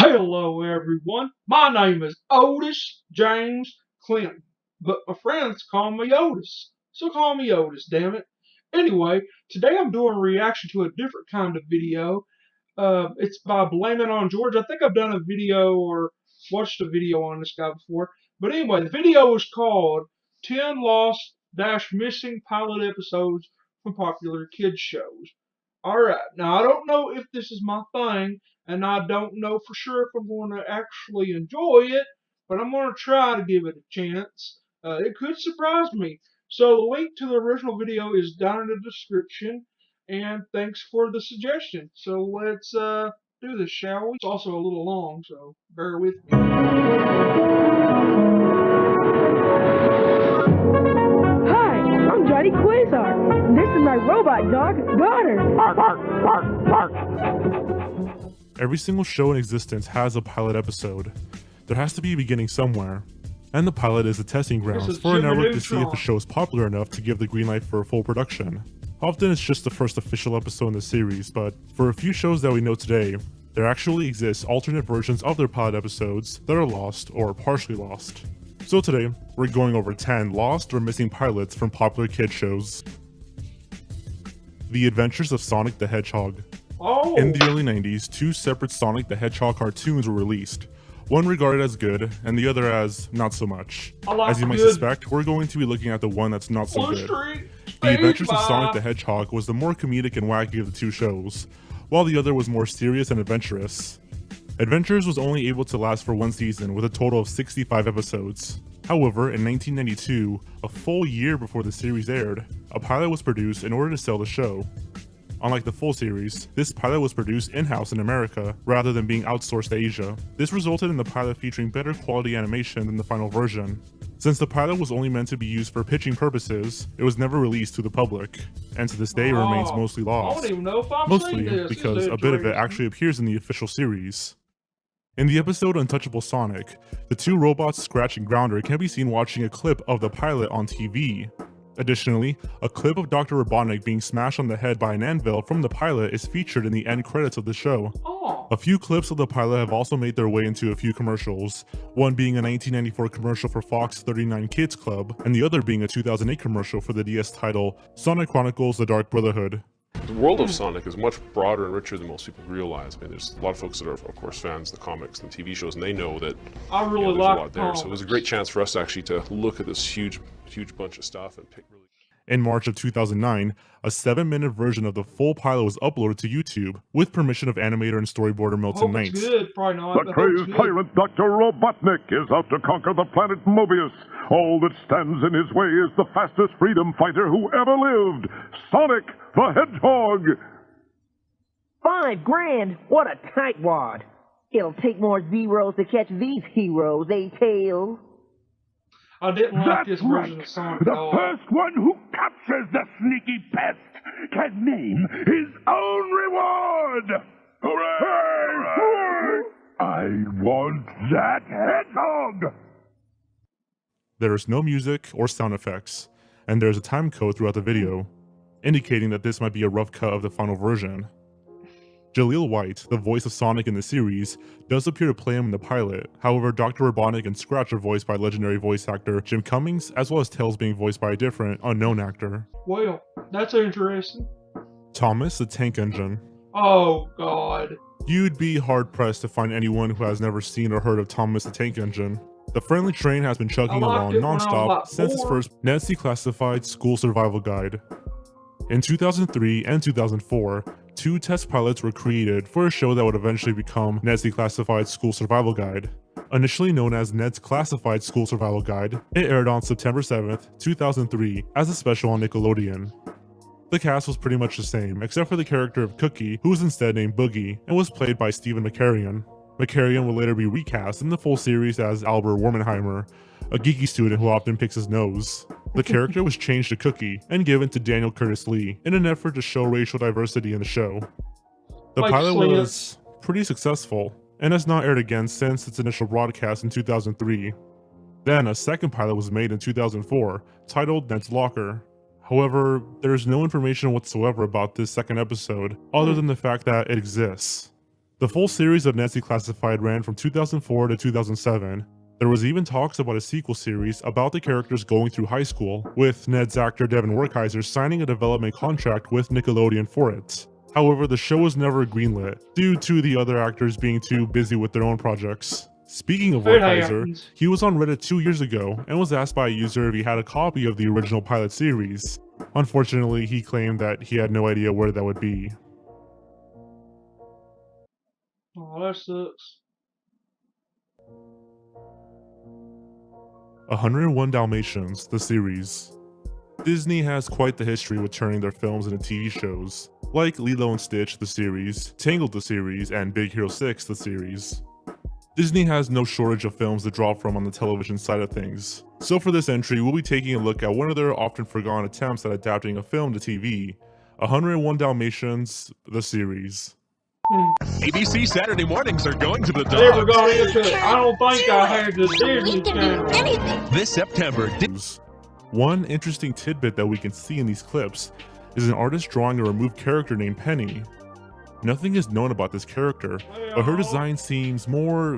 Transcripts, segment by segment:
Hello everyone, my name is Otis James Clinton, but my friends call me Otis, so call me Otis, damn it. Anyway, today I'm doing a reaction to a different kind of video. It's by Blame It on George. I think I've done a video or watched a video on this guy before. But anyway, the video is called 10 Lost Missing Pilot Episodes from Popular Kids Shows. Alright, now I don't know if this is my thing, and I don't know for sure if I'm going to actually enjoy it, but I'm going to try to give it a chance. It could surprise me. So the link to the original video is down in the description, and thanks for the suggestion. So let's do this, shall we? It's also a little long, so bear with me. Hi, I'm Johnny Quasar. This is my robot dog, Daughter. Bark, bark, bark, bark. Every single show in existence has a pilot episode. There has to be a beginning somewhere. And the pilot is the testing grounds for a network to see if a show is popular enough to give the green light for a full production. Often it's just the first official episode in the series, but for a few shows that we know today, there actually exists alternate versions of their pilot episodes that are lost or partially lost. So today, we're going over 10 lost or missing pilots from popular kid shows. The Adventures of Sonic the Hedgehog. In the early 90s, two separate Sonic the Hedgehog cartoons were released. One regarded as good, and the other as not so much. As you might suspect, we're going to be looking at the one that's not so good. The Adventures of Sonic the Hedgehog was the more comedic and wacky of the two shows, while the other was more serious and adventurous. Adventures was only able to last for one season with a total of 65 episodes. However, in 1992, a full year before the series aired, a pilot was produced in order to sell the show. Unlike the full series, this pilot was produced in-house in America, rather than being outsourced to Asia. This resulted in the pilot featuring better quality animation than the final version. Since the pilot was only meant to be used for pitching purposes, it was never released to the public, and to this day it remains mostly lost. I don't even know if I'm mostly because a bit of it actually appears in the official series. In the episode Untouchable Sonic, the two robots Scratch and Grounder can be seen watching a clip of the pilot on TV. Additionally, a clip of Dr. Robotnik being smashed on the head by an anvil from the pilot is featured in the end credits of the show. A few clips of the pilot have also made their way into a few commercials, one being a 1994 commercial for Fox 39 Kids Club, and the other being a 2008 commercial for the DS title Sonic Chronicles: The Dark Brotherhood. The world of Sonic is much broader and richer than most people realize. I mean, there's a lot of folks that are, of course, fans of the comics and TV shows, and they know that I really there's like a lot there. So it was a great chance for us actually to look at this huge bunch of stuff and pick really. In March of 2009, a 7-minute version of the full pilot was uploaded to YouTube, with permission of animator and storyboarder Milton Knight. The crazed tyrant Dr. Robotnik is out to conquer the planet Mobius. All that stands in his way is the fastest freedom fighter who ever lived, Sonic the Hedgehog. $5,000? What a tightwad. It'll take more zeros to catch these heroes, eh, Tails? I didn't like this version of Sonic at all. The first one who captures the sneaky pest can name his own reward! Hooray! Hooray! I want that hedgehog! There is no music or sound effects, and there is a time code throughout the video, indicating that this might be a rough cut of the final version. Jaleel White, the voice of Sonic in the series, does appear to play him in the pilot. However, Dr. Robotnik and Scratch are voiced by legendary voice actor Jim Cummings, as well as Tails being voiced by a different, unknown actor. Well, that's interesting. Thomas the Tank Engine. Oh, God. You'd be hard-pressed to find anyone who has never seen or heard of Thomas the Tank Engine. The friendly train has been chugging along non-stop since its first NETS Declassified School Survival Guide. In 2003 and 2004, two test pilots were created for a show that would eventually become NETS Declassified School Survival Guide. Initially known as NETS Classified School Survival Guide, it aired on September 7th, 2003 as a special on Nickelodeon. The cast was pretty much the same, except for the character of Cookie, who was instead named Boogie, and was played by Stephen McCarrion. McCarrion would later be recast in the full series as Albert Wormenheimer, a geeky student who often picks his nose. The character was changed to Cookie and given to Daniel Curtis Lee in an effort to show racial diversity in the show. The pilot was pretty successful, and has not aired again since its initial broadcast in 2003. Then a second pilot was made in 2004, titled Ned's Locker. However, there is no information whatsoever about this second episode, other than the fact that it exists. The full series of Ned's Declassified ran from 2004 to 2007. There was even talks about a sequel series about the characters going through high school, with Ned's actor Devin Werkheiser signing a development contract with Nickelodeon for it. However, the show was never greenlit, due to the other actors being too busy with their own projects. Speaking of Werkheiser, he was on Reddit 2 years ago and was asked by a user if he had a copy of the original pilot series. Unfortunately, he claimed that he had no idea where that would be. Oh, that sucks. 101 Dalmatians, the series. Disney has quite the history with turning their films into TV shows, like Lilo & Stitch, the series, Tangled, the series, and Big Hero 6, the series. Disney has no shortage of films to draw from on the television side of things. So for this entry, we'll be taking a look at one of their often forgotten attempts at adapting a film to TV, 101 Dalmatians, the series. ABC Saturday mornings are going to the I never dogs. got into it. I don't think I had the Disney Channel. This September, One interesting tidbit that we can see in these clips is an artist drawing a removed character named Penny. Nothing is known about this character, but her design seems more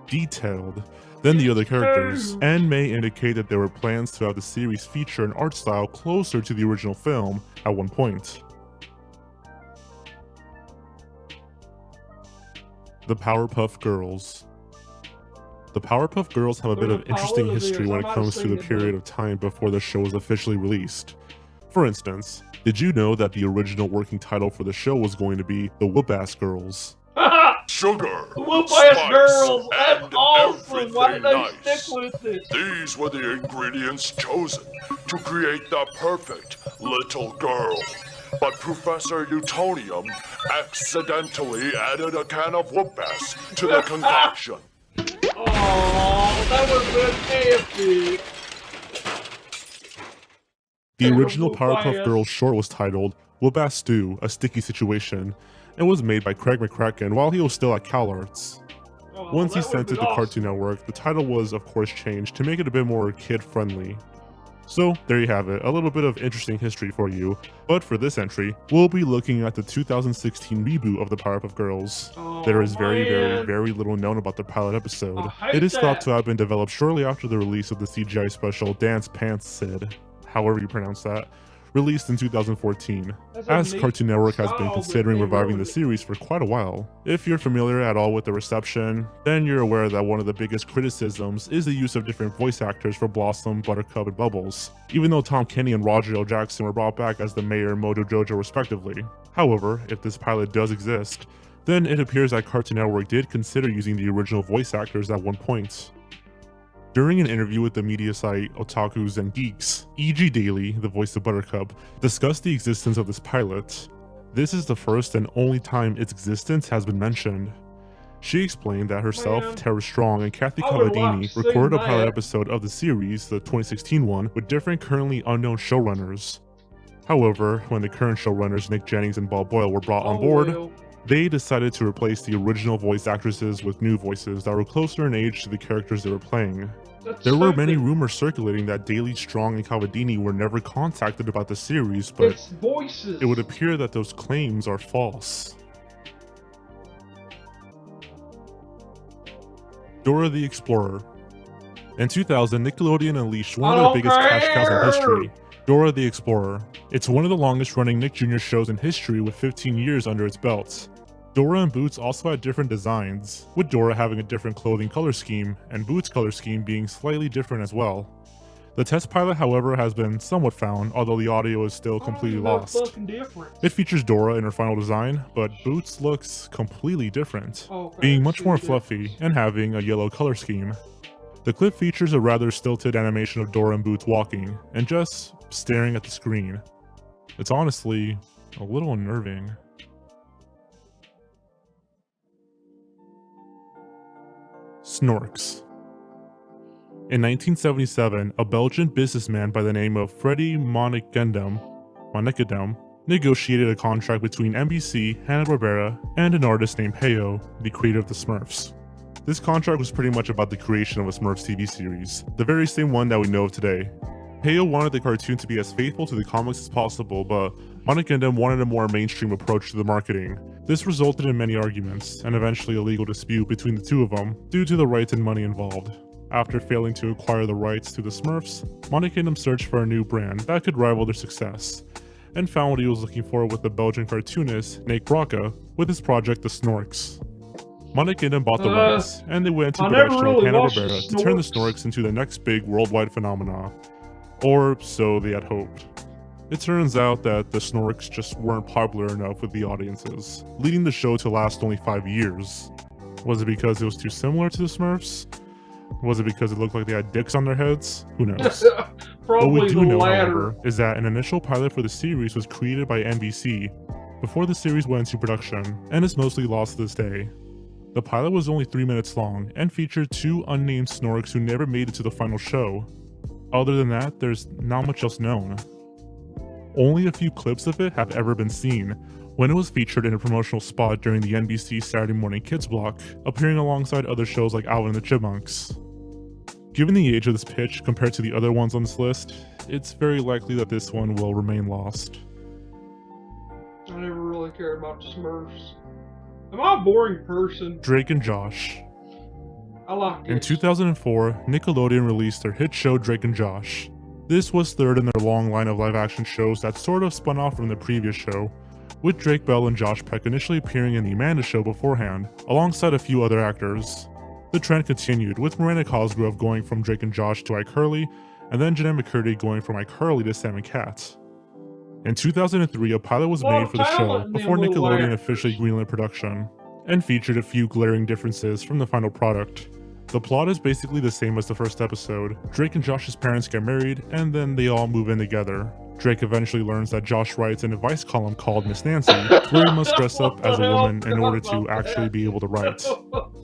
detailed than the other characters, and may indicate that there were plans to have the series feature an art style closer to the original film at one point. The Powerpuff Girls. The Powerpuff Girls have a bit of interesting history when it comes to the period of time before the show was officially released. For instance, did you know that the original working title for the show was going to be The Whoop-Ass Girls? Sugar, Whoop-ass spice, girls! That's and awesome! Why did they everything nice. stick with it? These were the ingredients chosen to create the perfect little girl. But Professor Utonium accidentally added a can of whoop-ass to the concoction. Oh, that was been epic. The original Powerpuff Girls short was titled Whoop-Ass Stew, A Sticky Situation, and was made by Craig McCracken while he was still at CalArts. Oh, Once he that sent it would've to been Cartoon Network, the title was of course changed to make it a bit more kid-friendly. So there you have it, a little bit of interesting history for you, but for this entry, we'll be looking at the 2016 reboot of the Powerpuff Girls. Oh, There is very man. little known about the pilot episode. I hate It is thought that. to have been developed shortly after the release of the CGI special Dance Pants Sid, however you pronounce that, released in 2014, That's a as neat Cartoon Network has been style, but considering they reviving wrote the it. series for quite a while. If you're familiar at all with the reception, then you're aware that one of the biggest criticisms is the use of different voice actors for Blossom, Buttercup, and Bubbles, even though Tom Kenny and Roger L. Jackson were brought back as the Mayor and Mojo Jojo respectively. However, if this pilot does exist, then it appears that Cartoon Network did consider using the original voice actors at one point. During an interview with the media site Otakus and Geeks, E.G. Daily, the voice of Buttercup, discussed the existence of this pilot. This is the first and only time its existence has been mentioned. She explained that herself, Man, Tara Strong, and Kathy I would've Cavadini liked to recorded a seen pilot that. episode of the series, the 2016 one, with different currently unknown showrunners. However, when the current showrunners Nick Jennings and Bob Boyle were brought on Oh, board, well. they decided to replace the original voice actresses with new voices that were closer in age to the characters they were playing. That's There were many stupid. rumors circulating that Daly, Strong, and Cavadini were never contacted about the series, but It's voices. it would appear that those claims are false. Dora the Explorer. In 2000, Nickelodeon unleashed one of their biggest cash cows in history, Dora the Explorer. It's one of the longest running Nick Jr. shows in history with 15 years under its belt. Dora and Boots also had different designs, with Dora having a different clothing color scheme, and Boots' color scheme being slightly different as well. The test pilot, however, has been somewhat found, although the audio is still completely Oh, no lost. fucking difference. It features Dora in her final design, but Boots looks completely different, Oh, crap, being much more see fluffy this. and having a yellow color scheme. The clip features a rather stilted animation of Dora and Boots walking, and just staring at the screen. It's honestly a little unnerving. Snorks. In 1977, a Belgian businessman by the name of Freddy Monnickendam negotiated a contract between NBC, Hanna-Barbera, and an artist named Heyo, the creator of the Smurfs. This contract was pretty much about the creation of a Smurfs TV series, the very same one that we know of today. Heyo wanted the cartoon to be as faithful to the comics as possible, but Monic Kingdom wanted a more mainstream approach to the marketing. This resulted in many arguments, and eventually a legal dispute between the two of them, due to the rights and money involved. After failing to acquire the rights to the Smurfs, Monic Kingdom searched for a new brand that could rival their success, and found what he was looking for with the Belgian cartoonist Nick Brocka with his project The Snorks. Monic Kingdom bought the rights, and they went into production with Hanna-Barbera to turn the Snorks into the next big worldwide phenomenon. Or so they had hoped. It turns out that the Snorks just weren't popular enough with the audiences, leading the show to last only 5 years. Was it because it was too similar to the Smurfs? Was it because it looked like they had dicks on their heads? Who knows? What we do know, however, is that an initial pilot for the series was created by NBC before the series went into production, and is mostly lost to this day. The pilot was only 3 minutes long, and featured 2 unnamed Snorks who never made it to the final show. Other than that, there's not much else known. Only a few clips of it have ever been seen, when it was featured in a promotional spot during the NBC Saturday Morning Kids block, appearing alongside other shows like Alvin and the Chipmunks. Given the age of this pitch compared to the other ones on this list, it's very likely that this one will remain lost. I never really cared about the Smurfs. Am I a boring person? Drake and Josh. I like it. In 2004, Nickelodeon released their hit show Drake and Josh. This was third in their long line of live-action shows that sort of spun off from the previous show, with Drake Bell and Josh Peck initially appearing in the Amanda Show beforehand, alongside a few other actors. The trend continued, with Miranda Cosgrove going from Drake and Josh to iCarly, and then Jeanette McCurdy going from iCarly to Sam and Cat. In 2003, a pilot was made for the show before Nickelodeon officially greenlit production, and featured a few glaring differences from the final product. The plot is basically the same as the first episode. Drake and Josh's parents get married, and then they all move in together. Drake eventually learns that Josh writes an advice column called Miss Nancy, where he must dress up as a woman in order to actually be able to write.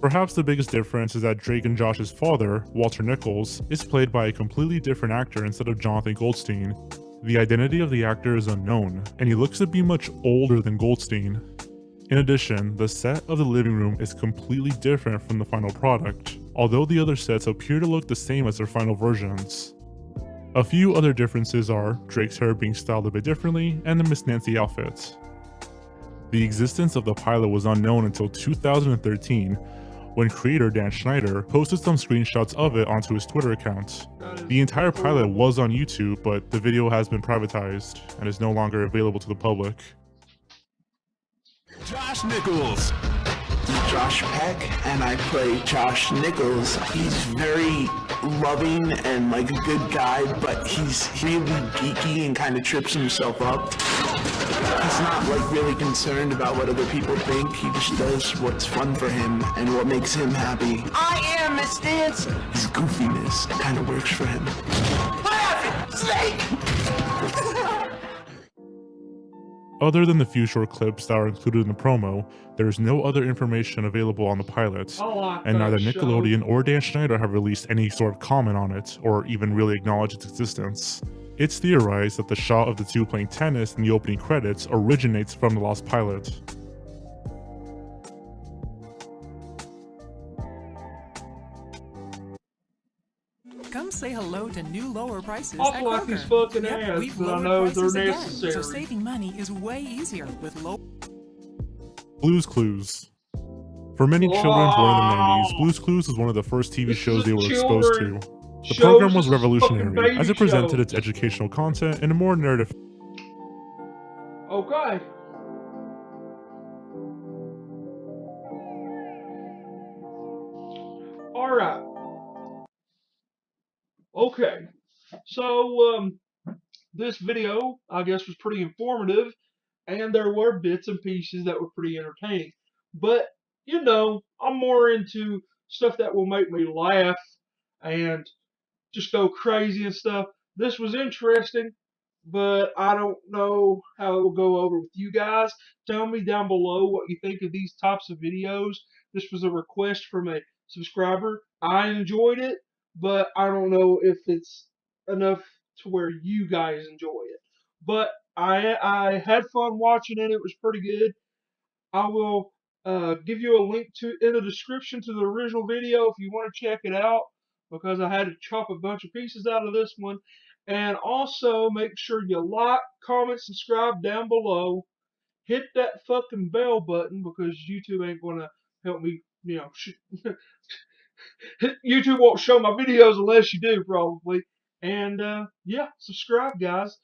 Perhaps the biggest difference is that Drake and Josh's father, Walter Nichols, is played by a completely different actor instead of Jonathan Goldstein. The identity of the actor is unknown, and he looks to be much older than Goldstein. In addition, the set of the living room is completely different from the final product, although the other sets appear to look the same as their final versions. A few other differences are Drake's hair being styled a bit differently, and the Miss Nancy outfit. The existence of the pilot was unknown until 2013, when creator Dan Schneider posted some screenshots of it onto his Twitter account. The entire pilot was on YouTube, but the video has been privatized and is no longer available to the public. Josh Nichols. Josh Peck, and I play Josh Nichols. He's very loving and like a good guy, but he's really geeky and kind of trips himself up. He's not like really concerned about what other people think. He just does what's fun for him and what makes him happy. I am Miss Nancy. His goofiness kind of works for him. What happened? Snake! Other than the few short clips that are included in the promo, there is no other information available on the pilot, and neither Nickelodeon or Dan Schneider have released any sort of comment on it, or even really acknowledged its existence. It's theorized that the shot of the two playing tennis in the opening credits originates from the lost pilot. Come say hello to new lower prices I'll at like Kroger. these fucking Yep, ads, we've but I lowered know prices they're again, necessary. so saving money is way easier with low. Blue's Clues. For many children born in the 90s, Blue's Clues was one of the first TV shows they were exposed to. The program was revolutionary, as it presented its educational content in a more narrative. Okay. Alright. Okay. So, this video, I guess, was pretty informative, and there were bits and pieces that were pretty entertaining. But, you know, I'm more into stuff that will make me laugh and just go crazy and stuff. This was interesting, but I don't know how it will go over with you guys. Tell me down below what you think of these types of videos. This was a request from a subscriber. I enjoyed it, but I don't know if it's enough to where you guys enjoy it. But I had fun watching it. It was pretty good. I will give you a link to in the description to the original video if you want to check it out, because I had to chop a bunch of pieces out of this one. And also make sure you like, comment, subscribe down below. Hit that fucking bell button because YouTube ain't gonna help me, YouTube won't show my videos unless you do, probably. And yeah, subscribe, guys.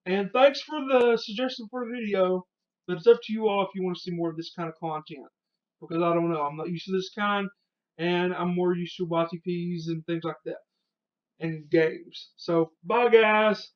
And thanks for the suggestion for the video. But it's up to you all if you want to see more of this kind of content. Because I don't know, I'm not used to this kind, and I'm more used to YTPs and things like that, and games. So, bye, guys.